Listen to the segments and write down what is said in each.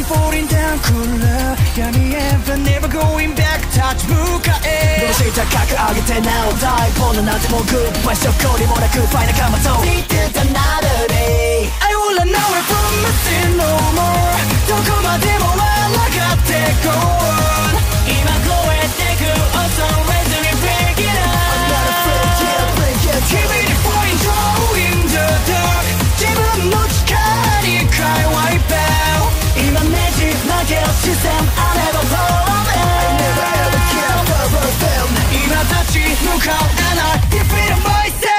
falling down cooler闇へbut never going back touch 向かえどうして高く上げて now die ポンのなんてもうグッバイ証拠にもなくファイナカマト Need another day I will run away from nothing no more どこまでも抗って go on 今超えてく Also raise me break it up I'm not afraid yeah break it Keep it point in the dark 自分の力に変え wipe out 今ねじ曲げる視線 I never follow them I never ever care about them 今立ち向かう and I defeat myself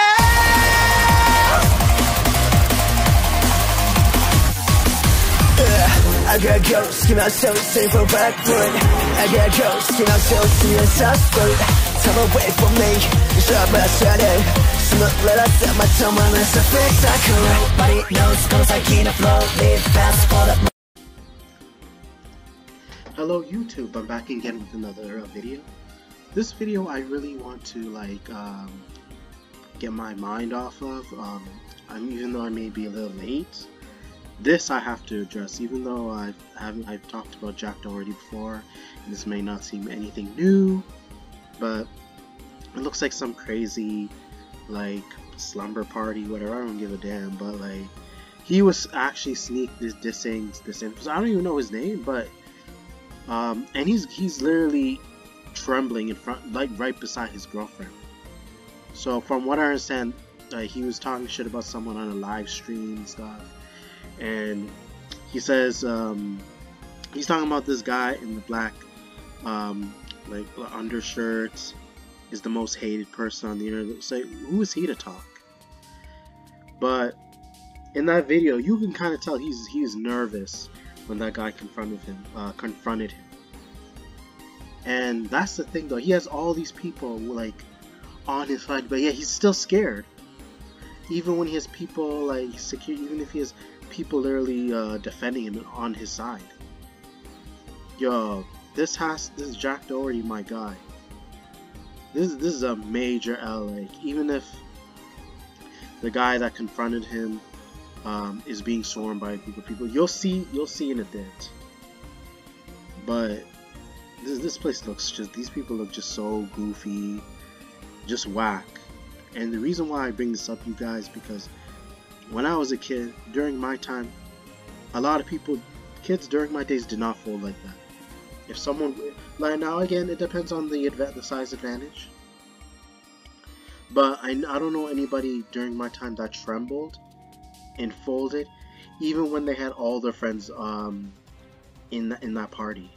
I gotta go, skin myself, save for backward I gotta go, skin myself, see a suspect Time away from me, shut my shadow Smoke, let us set my tongue on this fix I could Nobody knows, gonna like in a flow Live fast, hold up Hello YouTube, I'm back again with another video. This video I really want to get my mind off of. Even though I may be a little late, this I have to address. Even though I've talked about Jack Doherty before, and this may not seem anything new, but it looks like some crazy slumber party, whatever. I don't give a damn. But he was actually dissing this. I don't even know his name, but. And he's literally trembling in front, right beside his girlfriend. So from what I understand, he was talking shit about someone on a live stream and stuff. And he says he's talking about this guy in the black undershirts is the most hated person on the internet. Say, who is he to talk? But in that video, you can kind of tell he's nervous when that guy confronted him. And that's the thing though, he has all these people on his side, but yeah, he's still scared. Even when he has people secure, even if he has people literally defending him on his side. Yo, this is Jack Doherty, my guy. This is a major L. Even if the guy that confronted him is being sworn by a group of people, you'll see in a bit. But this place these people look just so goofy, just whack. And the reason why I bring this up, you guys, because when I was a kid, during my time, a lot of kids during my days did not fold like that. If someone, now again, it depends on the size advantage. But I don't know anybody during my time that trembled and folded, even when they had all their friends in that party.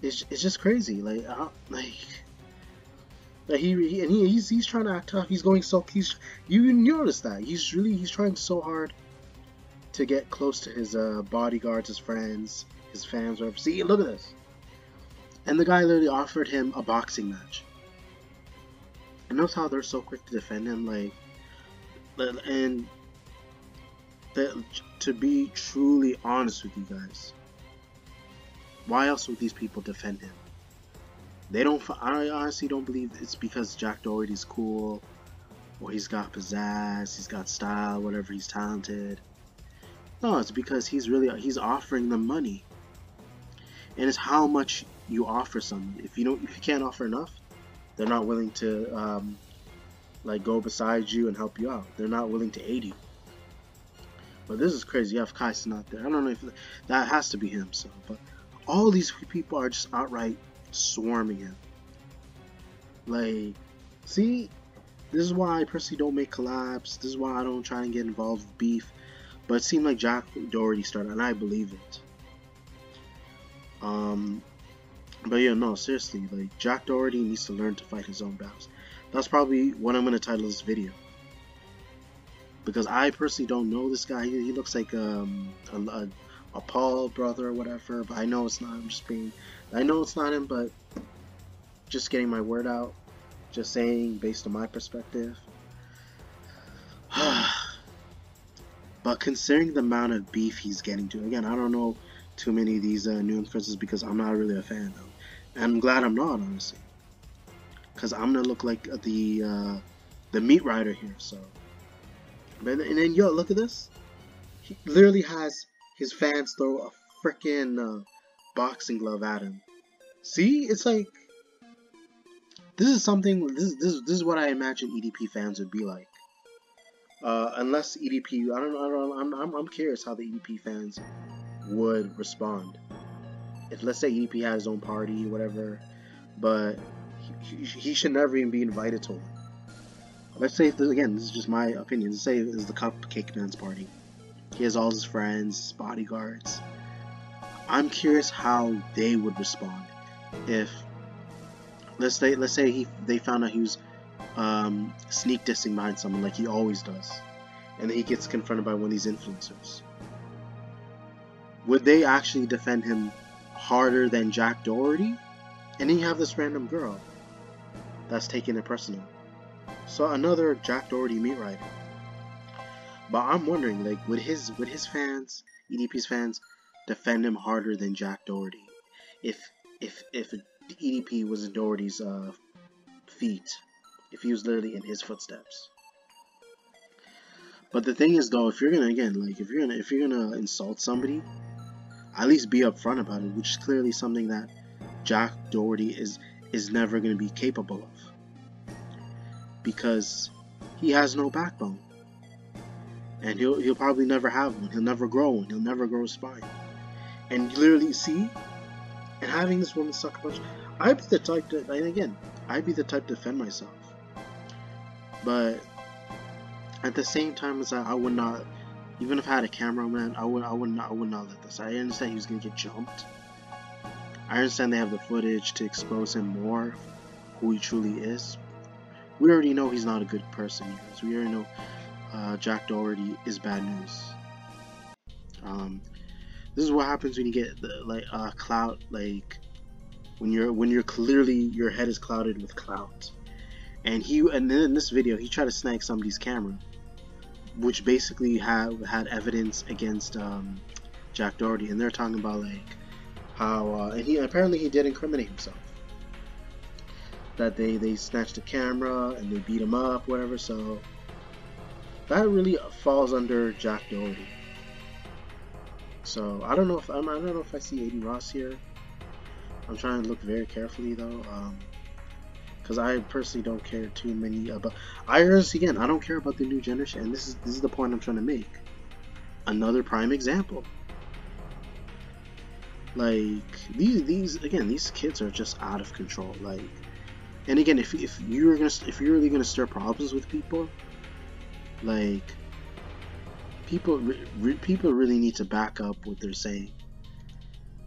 It's just crazy. He's trying to act tough. He's going so you notice that he's trying so hard to get close to his bodyguards, his friends, his fans, whatever. See, look at this. And the guy literally offered him a boxing match. And notice how they're so quick to defend him, to be truly honest with you guys, why else would these people defend him? I honestly don't believe it's because Jack Doherty's cool, or he's got pizzazz, he's got style, whatever, he's talented. No, it's because he's offering them money. And it's how much you offer someone. If you can't offer enough, they're not willing to go beside you and help you out. They're not willing to aid you. But this is crazy. You have Kaisen out there. I don't know if that has to be him. So, but all these people are just outright swarming him. See, this is why I personally don't make collabs. This is why I don't try and get involved with beef. But it seemed like Jack Doherty started, and I believe it. But yeah, no, seriously, Jack Doherty needs to learn to fight his own battles. That's probably what I'm gonna title this video. Because I personally don't know this guy. He looks like a Paul brother or whatever, but I know it's not. I know it's not him, but just getting my word out, just saying based on my perspective. But considering the amount of beef he's getting to, again, I don't know too many of these new influencers because I'm not really a fan though, and I'm glad I'm not, honestly, because I'm gonna look like the meat rider here. So, and then yo, look at this. He literally has his fans throw a freaking boxing glove at him. See, it's like this is something. This is what I imagine EDP fans would be like. Unless EDP, I don't know. I'm curious how the EDP fans would respond. If, let's say, EDP had his own party, whatever, but he should never even be invited to one. Let's say, again, this is just my opinion. Let's say it's the Cupcake Man's party. He has all his friends, his bodyguards. I'm curious how they would respond if, let's say they found out he was sneak dissing behind someone like he always does, and then he gets confronted by one of these influencers. Would they actually defend him harder than Jack Doherty? And then you have this random girl that's taking it personal. So another Jack Doherty meat rider. But I'm wondering, like, would his fans, EDP's fans, defend him harder than Jack Doherty? If EDP was in Doherty's feet, if he was literally in his footsteps. But the thing is, though, if you're gonna insult somebody, at least be upfront about it, which is clearly something that Jack Doherty is never gonna be capable of, because he has no backbone, and he'll probably never have one. He'll never grow one. He'll never grow a spine. And you literally see, and having this woman suck a punch, I'd be the type to, and again, I'd be the type to defend myself. But at the same time, as I would not, even if I had a cameraman, I would not let this. I understand he was gonna get jumped. I understand they have the footage to expose him more, who he truly is. We already know he's not a good person, guys. We already know Jack Doherty is bad news. This is what happens when you get the clout, like when you're clearly, your head is clouded with clout. And then in this video he tried to snag somebody's camera, which basically had evidence against Jack Doherty, and they're talking about like how and he did incriminate himself, that they snatched the camera and they beat him up, whatever. So that really falls under Jack Doherty. So I don't know if I see AD Ross here. I'm trying to look very carefully though, because I personally don't care too many about. I don't care about the new generation, and this is the point I'm trying to make. Another prime example. Like these kids are just out of control. Like, and again, if you're really gonna stir problems with people, like people really need to back up what they're saying,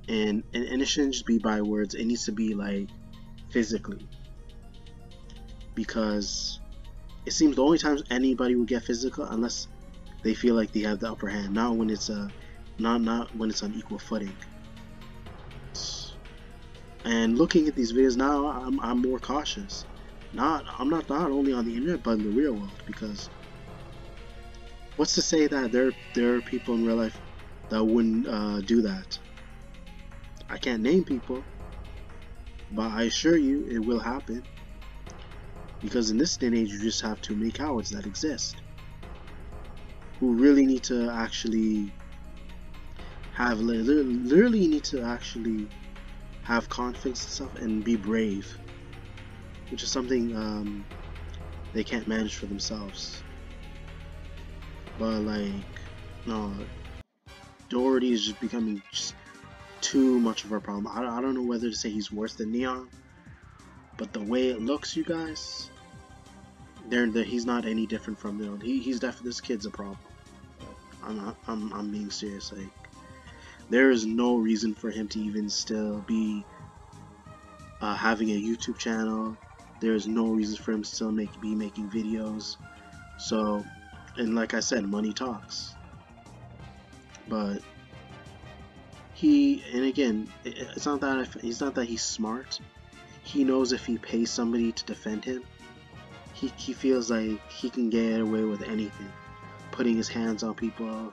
and it shouldn't just be by words. It needs to be like physically, because it seems the only times anybody would get physical unless they feel like they have the upper hand, not when it's not when it's on equal footing. And looking at these videos now, I'm more cautious. I'm not only on the internet but in the real world, because what's to say that there are people in real life that wouldn't do that? I can't name people, but I assure you it will happen. Because in this day and age, you just have too many cowards that exist, who really need to actually literally need to actually have confidence and stuff and be brave, which is something they can't manage for themselves. But like, no, Doherty is just becoming just too much of a problem. I don't know whether to say he's worse than Neon, but the way it looks, you guys, he's not any different from Neon. He's definitely, this kid's a problem. I'm being serious. Like, there is no reason for him to even still be having a YouTube channel. There is no reason for him to still be making videos. So, and like I said, money talks. But and again, it's not that he's smart. He knows if he pays somebody to defend him, he feels like he can get away with anything, putting his hands on people,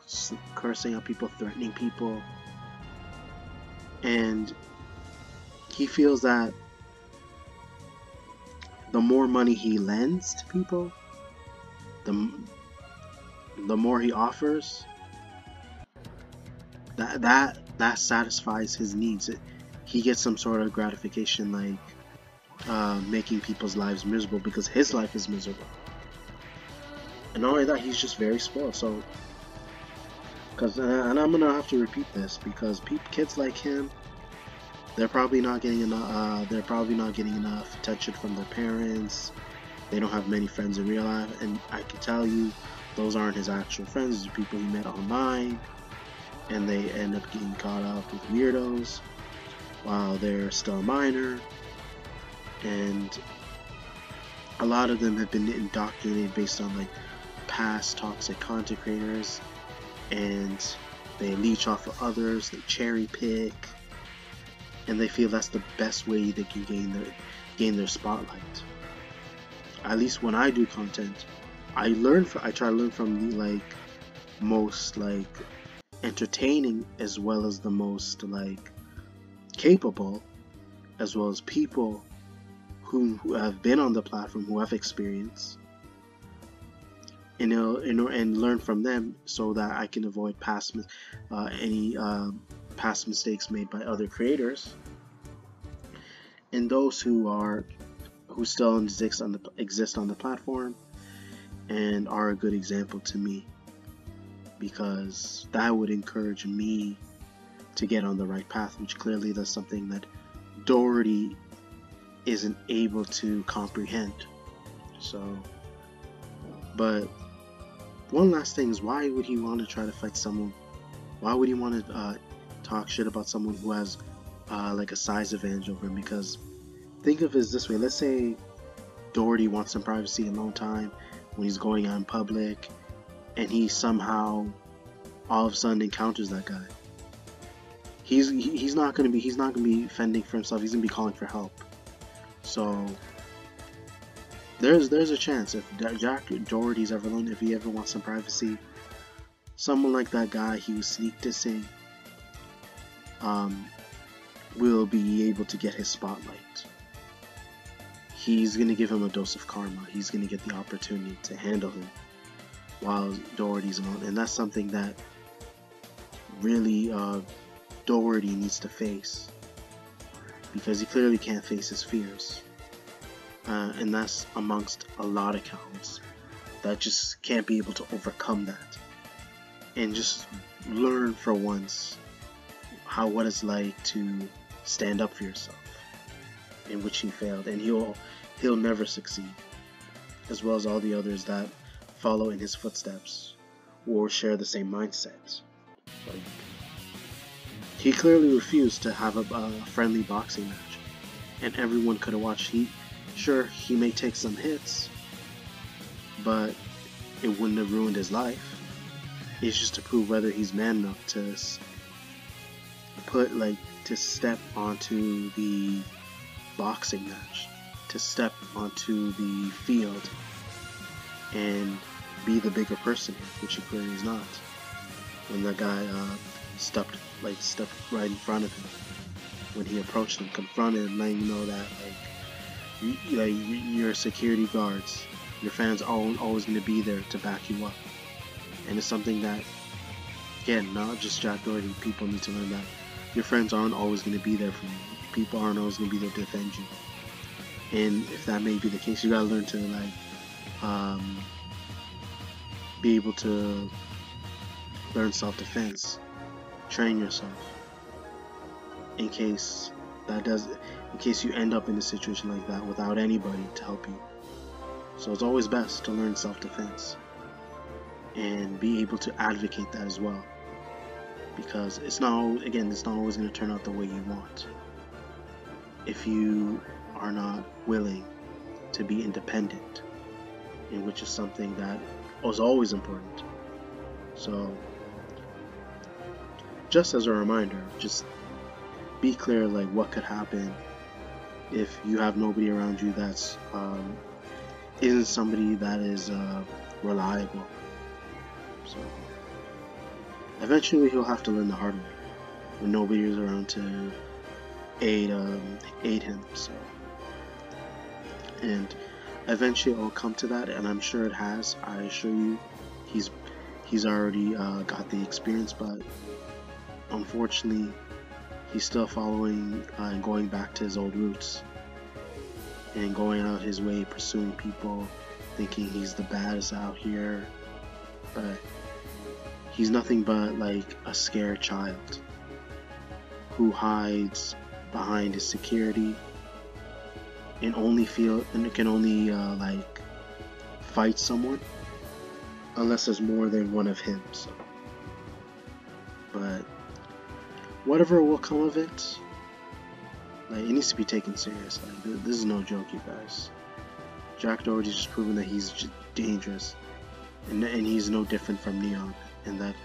cursing at people, threatening people. And he feels that the more money he lends to people, the more he offers, that satisfies his needs. He gets some sort of gratification, like making people's lives miserable, because his life is miserable. And not only that, he's just very spoiled. So, and I'm gonna have to repeat this, because kids like him, they're probably not getting enough. They're probably not getting enough attention from their parents. They don't have many friends in real life, and I can tell you, those aren't his actual friends. These are people he met online, and they end up getting caught up with weirdos while they're still a minor. And a lot of them have been indoctrinated based on like past toxic content creators, and they leech off of others, they cherry pick, and they feel that's the best way they can gain their spotlight. At least when I do content, I try to learn from the like most like entertaining, as well as the most like capable, as well as people who have been on the platform, who have experience, and learn from them, so that I can avoid any past mistakes made by other creators, and those who still exist on the platform and are a good example to me, because that would encourage me to get on the right path, which clearly that's something that Doherty isn't able to comprehend. So, but one last thing is, why would he want to try to fight someone? Why would he want to talk shit about someone who has like a size advantage over him? Because think of it this way: let's say Doherty wants some privacy alone time when he's going out in public, and he somehow all of a sudden encounters that guy. He's not gonna be fending for himself. He's gonna be calling for help. So there's a chance, if Jack Doherty's ever alone, if he ever wants some privacy, someone like that guy he was sneak dissing will be able to get his spotlight. He's gonna give him a dose of karma. He's gonna get the opportunity to handle him while Doherty's alone, and that's something that really Doherty needs to face, because he clearly can't face his fears, and that's amongst a lot of cowards that just can't be able to overcome that, and just learn for once what it's like to stand up for yourself, in which he failed, and he'll never succeed, as well as all the others that follow in his footsteps or share the same mindset. Like, he clearly refused to have a friendly boxing match, and everyone could have watched. He may take some hits, but it wouldn't have ruined his life. It's just to prove whether he's man enough to step onto the boxing match, to step onto the field and be the bigger person, which he clearly is not. When the guy stepped right in front of him, when he approached him, confronted him, letting him know that your security guards, your fans are always going to be there to back you up. And it's something that, again, not just Jack Doherty, people need to learn that your friends aren't always going to be there for you. People aren't always going to be there to defend you. And if that may be the case, you gotta learn to be able to learn self-defense, train yourself, in case you end up in a situation like that without anybody to help you. So it's always best to learn self-defense and be able to advocate that as well, because it's not always going to turn out the way you want if you are not willing to be independent, and which is something that was always important. So just as a reminder, just be clear like what could happen if you have nobody around you that's isn't somebody that is reliable. So eventually he'll have to learn the hard way when nobody is around to aid him. So, and eventually it'll come to that, and I'm sure it has. I assure you, he's already got the experience, but unfortunately, he's still following and going back to his old roots and going out his way, pursuing people, thinking he's the baddest out here, but he's nothing but like a scared child who hides behind his security and can only like fight someone unless there's more than one of him. So, but whatever will come of it, like, it needs to be taken serious. Like, this is no joke, you guys. Jack Doherty's just proven that he's just dangerous, and he's no different from Neon, and that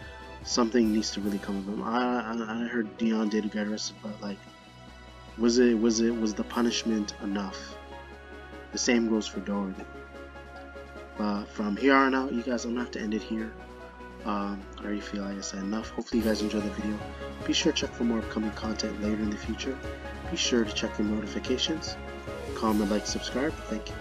something needs to really come of him. I heard Neon did get arrested, but like, was the punishment enough? The same goes for Doherty. But from here on out, you guys, I'm gonna have to end it here. I already feel like I said enough. Hopefully you guys enjoyed the video. Be sure to check for more upcoming content later in the future. Be sure to check your notifications. Comment, like, subscribe. Thank you.